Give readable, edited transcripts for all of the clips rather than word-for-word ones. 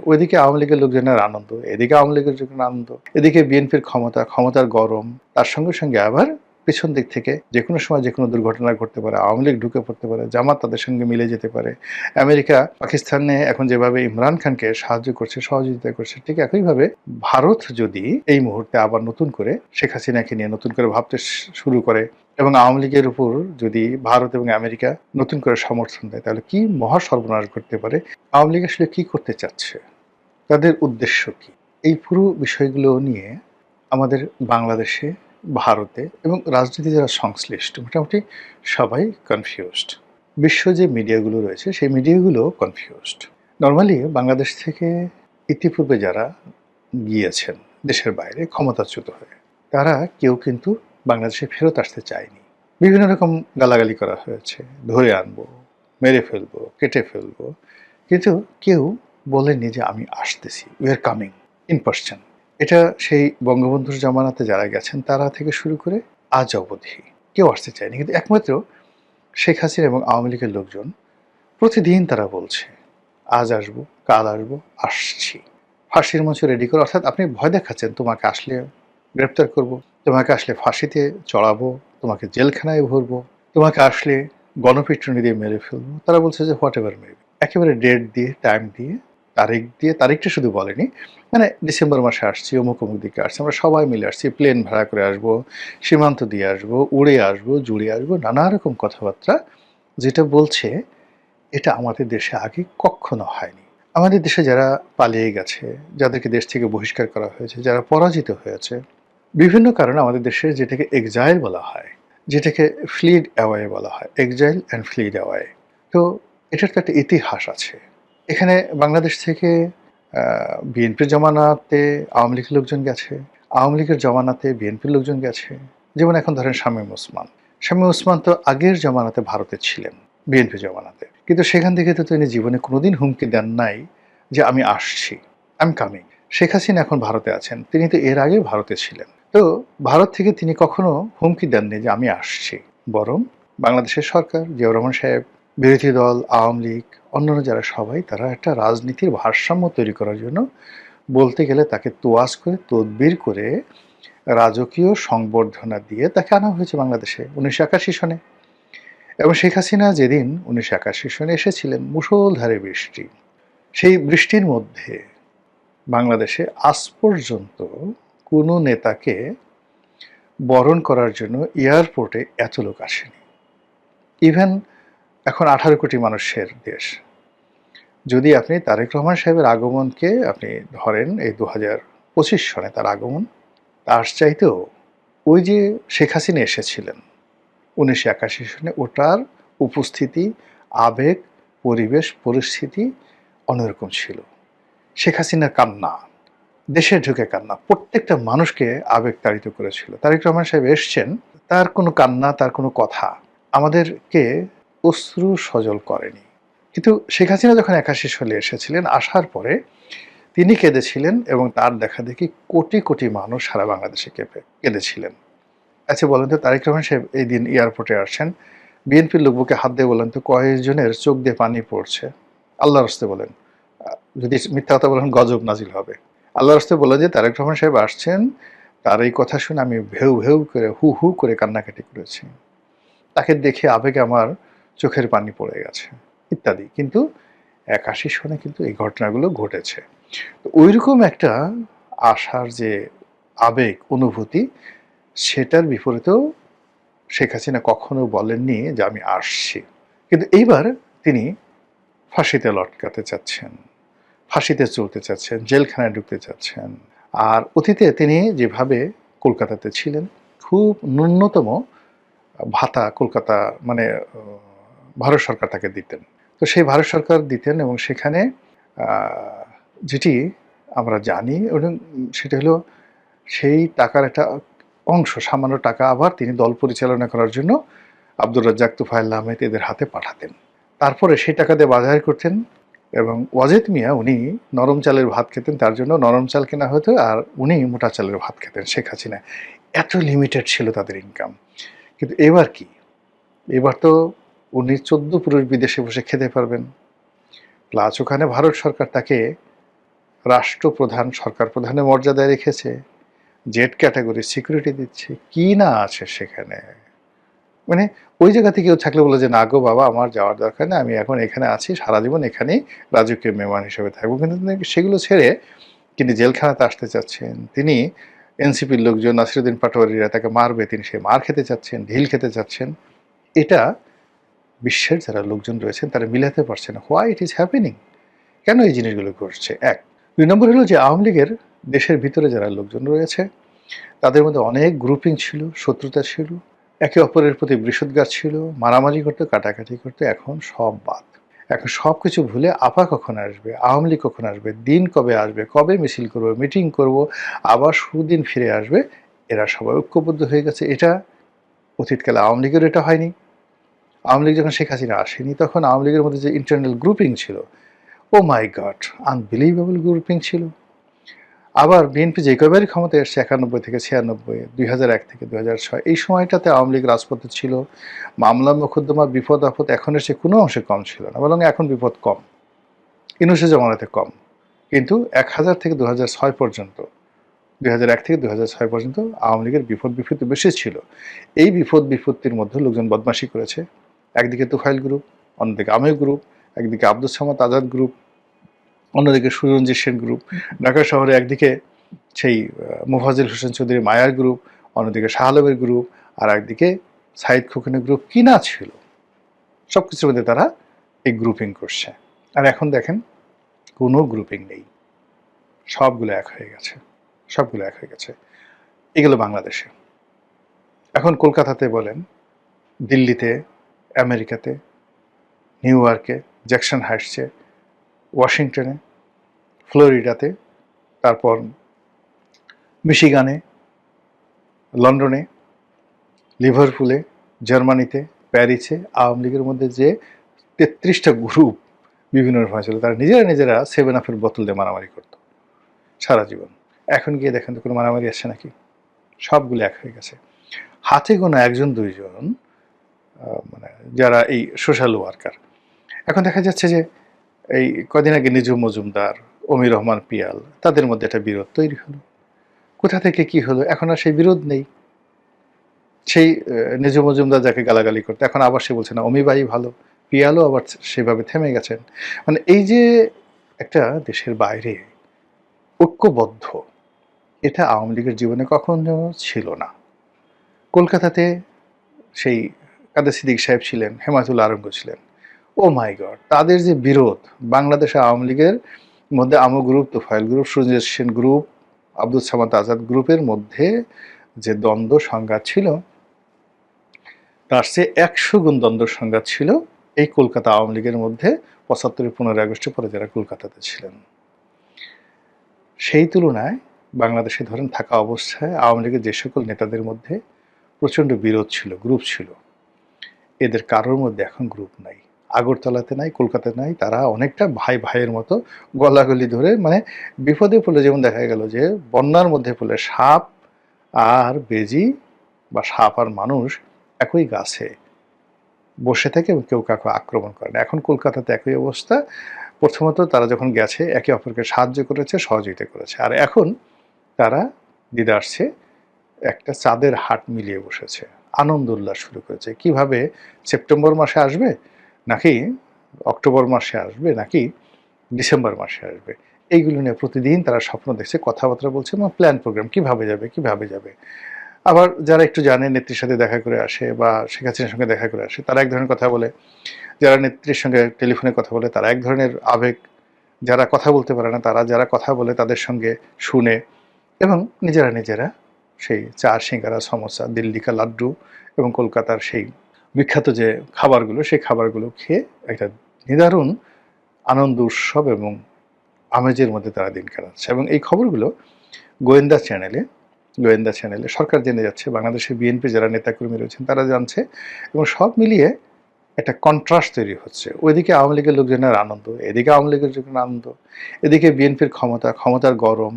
ওইদিকে আওয়ামী লীগের লোকজনের আনন্দ, এদিকে আওয়ামী লীগের লোকজনের আনন্দ, এদিকে বিএনপির ক্ষমতার গরম, তার সঙ্গে সঙ্গে আবার পেছন দিক থেকে যেকোনো সময় যেকোনো দুর্ঘটনা ঘটতে পারে, আওয়ামী লীগ ঢুকে পড়তে পারে, জামাত তাদের সঙ্গে মিলে যেতে পারে। আমেরিকা পাকিস্তানে এখন যেভাবে ইমরান খানকে সাহায্য করছে, সহযোগিতা করছে, ঠিক একইভাবে ভারত যদি এই মুহূর্তে আবার নতুন করে শেখ হাসিনাকে নিয়ে নতুন করে ভাবতে শুরু করে এবং আওয়ামী লীগের উপর যদি ভারত এবং আমেরিকা নতুন করে সমর্থন দেয়, তাহলে কি মহা সর্বনাশ ঘটতে পারে। আওয়ামী লীগ আসলে কি করতে চাচ্ছে, তাদের উদ্দেশ্য কি, এই পুরো বিষয়গুলো নিয়ে আমাদের বাংলাদেশে, ভারতে এবং রাজনীতি যারা সংশ্লিষ্ট মোটামুটি সবাই কনফিউজড। বিশ্ব যে মিডিয়াগুলো রয়েছে সেই মিডিয়াগুলো কনফিউজড। নর্মালি বাংলাদেশ থেকে ইতিপূর্বে যারা গিয়েছেন দেশের বাইরে ক্ষমতাচ্যুত হয়ে, তারা কেউ কিন্তু বাংলাদেশে ফেরত আসতে চায়নি। বিভিন্ন রকম গালাগালি করা হয়েছে, ধরে আনবো, মেরে ফেলবো, কেটে ফেলবো, কিন্তু কেউ বলেনি যে আমি আসতেছি, we are coming in person. এটা সেই বঙ্গবন্ধুর জামানাতে যারা গেছেন তারা থেকে শুরু করে আজ অবধি কেউ আসতে চায়নি। কিন্তু একমাত্র শেখ হাসিনা এবং আওয়ামী লীগের লোকজন প্রতিদিন তারা বলছে আজ আসবো, কাল আসবো, আসছি। ফাঁসির মঞ্চ রেডি করে, অর্থাৎ আপনি ভয় দেখাচ্ছেন তোমাকে আসলে গ্রেপ্তার করব, তোমাকে আসলে ফাঁসিতে চড়াবো, তোমাকে জেলখানায় ভরবো, তোমাকে আসলে গণপিটুনি দিয়ে মেরে ফেলবো। তারা বলছে যে হোয়াট এভার মেবি, একেবারে ডেট দিয়ে, টাইম দিয়ে, তারিখ দিয়ে, তারিখটা শুধু বলেনি, মানে ডিসেম্বর মাসে আসছি, অমুক অমুক দিকে আসছি, আমরা সবাই মিলে আসছি, প্লেন ভাড়া করে আসবো, সীমান্ত দিয়ে আসবো, উড়ে আসবো, জুড়ে আসবো, নানা রকম কথাবার্তা যেটা বলছে, এটা আমাদের দেশে আগে কখনো হয়নি। আমাদের দেশে যারা পালিয়ে গেছে, যাদেরকে দেশ থেকে বহিষ্কার করা হয়েছে, যারা পরাজিত হয়েছে বিভিন্ন কারণে, আমাদের দেশে যেটাকে এক্সাইল বলা হয়, যেটাকে ফ্লিড অ্যাওয়ে বলা হয়, এক্সাইল অ্যান্ড ফ্লিড অ্যাওয়ে। তো এটার তো একটা ইতিহাস আছে। এখানে বাংলাদেশ থেকে বিএনপির জমানাতে আওয়ামী লীগের লোকজন গেছে, আওয়ামী লীগের জমানাতে বিএনপির লোকজন গেছে। যেমন এখন ধরেন শামীম ওসমান, শামীম ওসমান তো আগের জমানাতে ভারতে ছিলেন, বিএনপি জমানাতে, কিন্তু সেখান থেকে তো তিনি জীবনে কোনোদিন হুমকি দেন নাই যে আমি আসছি, I am coming. Sheikh Hasina এখন ভারতে আছেন, তিনি তো এর আগে ভারতে ছিলেন। তো ভারত থেকে তিনি কখনো হুমকি দেননি যে আমি আসছি, বরং বাংলাদেশের সরকার, জিয়াউর রহমান সাহেব, বিরোধী দল, আওয়ামী লীগ, অন্যান্য যারা সবাই, তারা একটা রাজনীতির ভারসাম্য তৈরি করার জন্য বলতে গেলে তাকে তোয়াজ করে, তদবির করে, রাজকীয় সংবর্ধনা দিয়ে তাকে আনা হয়েছে বাংলাদেশে 1981 সনে। এবং শেখ হাসিনা যেদিন 1981 সনে এসেছিলেন, মুষলধারে বৃষ্টি, সেই বৃষ্টির মধ্যে বাংলাদেশে আজ পর্যন্ত কোনো নেতাকে বরণ করার জন্য এয়ারপোর্টে এত লোক আসেনি। ইভেন এখন 18 কোটি মানুষের দেশ, যদি আপনি তারেক রহমান সাহেবের আগমনকে আপনি ধরেন, এই 2025 সনে তার আগমন, তার চাইতেও ওই যে শেখ হাসিনা এসেছিলেন 1981 সনে, ওটার উপস্থিতি, আবেগ, পরিবেশ, পরিস্থিতি অন্যরকম ছিল। শেখ হাসিনার কান্না, দেশে ঢুকে কান্না প্রত্যেকটা মানুষকে আবেগ তাড়িত করেছিল। তারেক রহমান সাহেব এসছেন, তার কোনো কান্না, তার কোনো কথা আমাদেরকে অশ্রু সজল করেনি। কিন্তু শেখ হাসিনা যখন 81 সালে এসেছিলেন, আসার পরে তিনি কেঁদেছিলেন এবং তার দেখা দেখি কোটি কোটি মানুষ সারা বাংলাদেশে কেঁদেছিলেন। আচ্ছা বলেন তো, তারেক রহমান সাহেব এই দিন এয়ারপোর্টে আসছেন, বিএনপির লোক বুকে হাত দিয়ে বলেন তো কয়েকজনের চোখ দিয়ে পানি পড়ছে? আল্লাহর রাস্তে বলেন, যদি মিথ্যা কথা বলেন গজব নাজিল হবে। আল্লাহর রাস্তে বলেন যে তারেক রহমান সাহেব আসছেন, তার এই কথা শুনে আমি ভেউ ভেউ করে, হু হু করে কান্নাকাটি করেছি, তাকে দেখে আবেগে আমার চোখের পানি পড়ে গেছে, ইত্যাদি। কিন্তু 81 সনে কিন্তু এই ঘটনাগুলো ঘটেছে। তো ওইরকম একটা আশার যে আবেগ, অনুভূতি, সেটার বিপরীতেও শেখ হাসিনা কখনো বলেননি যে আমি আসছি। কিন্তু এইবার তিনি ফাঁসিতে লটকাতে চাচ্ছেন, ফাঁসিতে চলতে চাচ্ছেন, জেলখানায় ঢুকতে চাচ্ছেন। আর অতীতে তিনি যেভাবে কলকাতাতে ছিলেন, খুব ন্যূনতম ভাতা কলকাতা মানে ভারত সরকার তাকে দিতেন। তো সেই ভারত সরকার দিতেন এবং সেখানে যেটি আমরা জানি, এবং সেটা হলো সেই টাকার একটা অংশ, সামান্য টাকা আবার তিনি দল পরিচালনা করার জন্য আব্দুর রাজ্জাক, তুফাইল আহমেদ এদের হাতে পাঠাতেন। তারপরে সেই টাকা দিয়ে বাজার করতেন এবং ওয়াজেদ মিয়া উনি নরম চালের ভাত খেতেন, তার জন্য নরম চাল কেনা হতো, আর উনি মোটা চালের ভাত খেতেন। শেখ হাসিনা, এত লিমিটেড ছিল তাদের ইনকাম। কিন্তু এবার কি, এবার তো উনি 14 পুরুষ বিদেশে বসে খেতে পারবেন, প্লাস ওখানে ভারত সরকার তাকে রাষ্ট্রপ্রধান সরকার প্রধানের মর্যাদায় রেখেছে, জেড ক্যাটাগরি সিকিউরিটি দিচ্ছে, কি না আছে সেখানে। মানে ওই জায়গা থেকে কেউ থাকলে বলে যে না গো বাবা আমার যাওয়ার দরকার নেই, আমি এখন এখানে আছি, সারা জীবন এখানেই রাজকীয় মেহমান হিসেবে থাকবো। কিন্তু তিনি সেগুলো ছেড়ে তিনি জেলখানাতে আসতে চাচ্ছেন, তিনি এনসিপির লোকজন নাসিরুদ্দিন পাটোয়ারিরা তাকে মারবে, তিনি সে মার খেতে চাচ্ছেন, ঢিল খেতে চাচ্ছেন। এটা বিশ্বের যারা লোকজন রয়েছেন তারা মিলাতে পারছে না, হোয়াই ইট ইজ হ্যাপেনিং, কেন এই জিনিসগুলো ঘটছে। এক, ২ নম্বর হলো যে আওয়ামী লীগের দেশের ভিতরে যারা লোকজন রয়েছে তাদের মধ্যে অনেক গ্রুপিং ছিল, শত্রুতা ছিল, একে অপরের প্রতি বৃষদগার ছিল, মারামারি করতো, কাটাকাটি করতো। এখন সব বাদ, এখন সব কিছু ভুলে আপা কখন আসবে, আওয়ামী লীগ কখন আসবে, দিন কবে আসবে, কবে মিছিল করবো, মিটিং করব, আবার সুদিন ফিরে আসবে, এরা সবাই ঐক্যবদ্ধ হয়ে গেছে। এটা অতীতকালে আওয়ামী লীগের এটা হয়নি। আওয়ামী লীগ যখন শেখ হাসিনা আসেনি তখন আওয়ামী লীগের মধ্যে যে ইন্টারনাল গ্রুপিং ছিল, ও মাই গড, আনবিলিভেবল গ্রুপিং ছিল। আবার বিএনপি যে কয়বারই ক্ষমতায় এসছে, 91 থেকে 96, 2001 থেকে 2006, এই সময়টাতে আওয়ামী লীগ রাজপথে ছিল, মামলা মোকদ্দমা বিপদ আপদ এখনের চেয়ে কোনো অংশে কম ছিল না, বরং এখন বিপদ কম, ইনুসের জমানাতে কম। কিন্তু 1000 থেকে 2006 পর্যন্ত, 2001 থেকে 2006 পর্যন্ত আওয়ামী লীগের বিপদ বিপত্তি বেশি ছিল। এই বিপদ বিপত্তির মধ্যে লোকজন বদমাশি করেছে, একদিকে তুফাইল গ্রুপ, অন্যদিকে আমের গ্রুপ, একদিকে আব্দুস সামাদ আজাদ গ্রুপ, অন্যদিকে সুরঞ্জিত সেন গ্রুপ, ঢাকা শহরে একদিকে সেই মোফাজ্জল হোসেন চৌধুরী মায়ার গ্রুপ, অন্যদিকে শাহ আলমের গ্রুপ, আর একদিকে সাইদ খোকনের গ্রুপ, কি না ছিল। সব কিছুর মধ্যে তারা এই গ্রুপিং করছে। আর এখন দেখেন কোনো গ্রুপিং নেই, সবগুলো এক হয়ে গেছে, সবগুলো এক হয়ে গেছে। এগুলো বাংলাদেশে। এখন কলকাতাতে বলেন, দিল্লিতে, আমেরিকাতে, নিউ ইয়র্কে, জ্যাকসন হাইটসে, ওয়াশিংটনে, ফ্লোরিডাতে, তারপর মিশিগানে, লন্ডনে, লিভারপুলে, জার্মানিতে, প্যারিসে আওয়ামী লীগের মধ্যে যে 33টা গ্রুপ বিভিন্ন রকম ছিল, তারা নিজেরা 7 আপের বোতল দিয়ে মারামারি করত সারা জীবন। এখন গিয়ে দেখেন তো কোনো মারামারি আসছে নাকি? সবগুলো এক হয়ে গেছে। হাতে গোনা 1-2 জন মানে যারা এই সোশ্যাল ওয়ার্কার। এখন দেখা যাচ্ছে যে এই কদিন আগে নিজুম মজুমদার, অমির রহমান পিয়াল, তাদের মধ্যে একটা বিরোধ তৈরি হলো। কোথা থেকে কি হলো? এখন আর সেই বিরোধ নেই। সেই নিজুম মজুমদার যাকে গালাগালি করতো, এখন আবার সে বলছে না অমি ভাই ভালো, পিয়ালও আবার সেভাবে থেমে গেছেন। মানে এই যে একটা দেশের বাইরে ঐক্যবদ্ধ, এটা আওয়ামী লীগের জীবনে কখনো ছিল না। কলকাতাতে সেই কাদের সিদ্দিক সাহেব ছিলেন, হেমায়তুল্লাহ আরঙ্গ ছিলেন, ও মাই গড, তাদের যে বিরোধ, বাংলাদেশে আওয়ামী লীগের মধ্যে আমো group, Tofail group, Suranjit Sen group, Abdul Samad Azad গ্রুপের মধ্যে যে দ্বন্দ্ব সংঘাত ছিল, তার চেয়ে 100 গুণ দ্বন্দ্ব সংঘাত ছিল এই কলকাতা আওয়ামী লীগের মধ্যে 75 15 আগস্টের পরে যারা কলকাতাতে ছিলেন। সেই তুলনায় বাংলাদেশে ধরেন থাকা অবস্থায় আওয়ামী লীগের যে সকল নেতাদের মধ্যে প্রচণ্ড বিরোধ ছিল, গ্রুপ ছিল, এদের কারোর মধ্যে এখন গ্রুপ নাই। আগরতলাতে নাই, কলকাতাতে নাই, তারা অনেকটা ভাই ভাইয়ের মতো গলাগলি ধরে, মানে বিপদে পড়লে যেমন দেখা গেল যে বন্যার মধ্যে পড়লে সাপ আর বেজি বা সাপ আর মানুষ একই গাছে বসে থেকে কেউ কাউকে আক্রমণ করে না। এখন কলকাতাতে একই অবস্থা। প্রথমত তারা যখন গেছে একে অপরকে সাহায্য করেছে, সহযোগিতা করেছে, আর এখন তারা দিদা আসছে একটা চাঁদের হাট মিলিয়ে বসেছে, আনন্দ উল্লাস শুরু করেছে। কিভাবে সেপ্টেম্বর মাসে আসবে, নাকি অক্টোবর মাসে আসবে, নাকি ডিসেম্বর মাসে আসবে, এইগুলো নিয়ে প্রতিদিন তারা স্বপ্ন দেখছে, কথাবার্তা বলছে এবং প্ল্যান প্রোগ্রাম কিভাবে যাবে কিভাবে যাবে। আবার যারা একটু জানে, নেত্রীর সাথে দেখা করে আসে বা শেখ হাসিনার সঙ্গে দেখা করে আসে, তারা এক ধরনের কথা বলে, যারা নেত্রীর সঙ্গে টেলিফোনে কথা বলে তারা এক ধরনের আবেগ, যারা কথা বলতে পারে না তারা যারা কথা বলে তাদের সঙ্গে শুনে, এবং নিজেরা সেই চা, সিঙ্গারা, সমোসা, দিল্লি কা লাড্ডু এবং কলকাতার সেই বিখ্যাত যে খাবারগুলো, সেই খাবারগুলো খেয়ে একটা নিদারুণ আনন্দ উৎসব এবং আমেজের মধ্যে তারা দিন কাটাচ্ছে। এবং এই খবরগুলো গোয়েন্দা চ্যানেলে সরকার জেনে যাচ্ছে, বাংলাদেশের বিএনপি যারা নেতাকর্মী রয়েছেন তারা জানছে, এবং সব মিলিয়ে একটা কন্ট্রাস্ট তৈরি হচ্ছে। ওইদিকে আওয়ামী লীগের লোকজনের আনন্দ, এদিকে আওয়ামী লীগের লোকজনের আনন্দ, এদিকে বিএনপির ক্ষমতার গরম,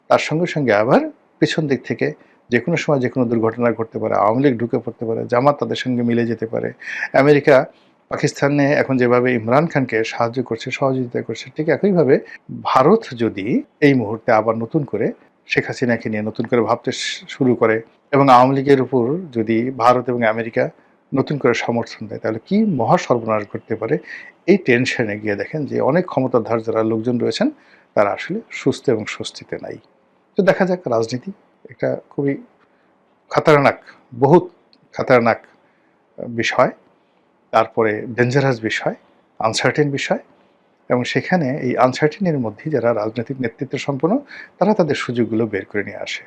তার সঙ্গে সঙ্গে আবার পেছন দিক থেকে যে কোনো সময় যে কোনো দুর্ঘটনা ঘটতে পারে, আওয়ামী লীগ ঢুকে পড়তে পারে, জামাত তাদের সঙ্গে মিলে যেতে পারে, আমেরিকা পাকিস্তানে এখন যেভাবে ইমরান খানকে সাহায্য করছে, সহযোগিতা করছে, ঠিক একইভাবে ভারত যদি এই মুহূর্তে আবার নতুন করে শেখ হাসিনাকে নিয়ে নতুন করে ভাবতে শুরু করে এবং আওয়ামী লীগের উপর যদি ভারত এবং আমেরিকা নতুন করে সমর্থন দেয়, তাহলে কি মহা সর্বনাশ ঘটতে পারে। এই টেনশনে গিয়ে দেখেন যে অনেক ক্ষমতাধর যারা লোকজন রয়েছেন তারা আসলে সুস্থ এবং স্বস্তিতে নাই। তো দেখা যাক, রাজনীতি একটা খুবই খাতারনাক, বহুত খাতারনাক বিষয়, তারপরে ডেঞ্জারাস বিষয়, আনসার্টেন বিষয়, এবং সেখানে এই আনসার্টেনের মধ্যে যারা রাজনৈতিক নেতৃত্ব সম্পন্ন তারা তাদের সুযোগগুলো বের করে নিয়ে আসে।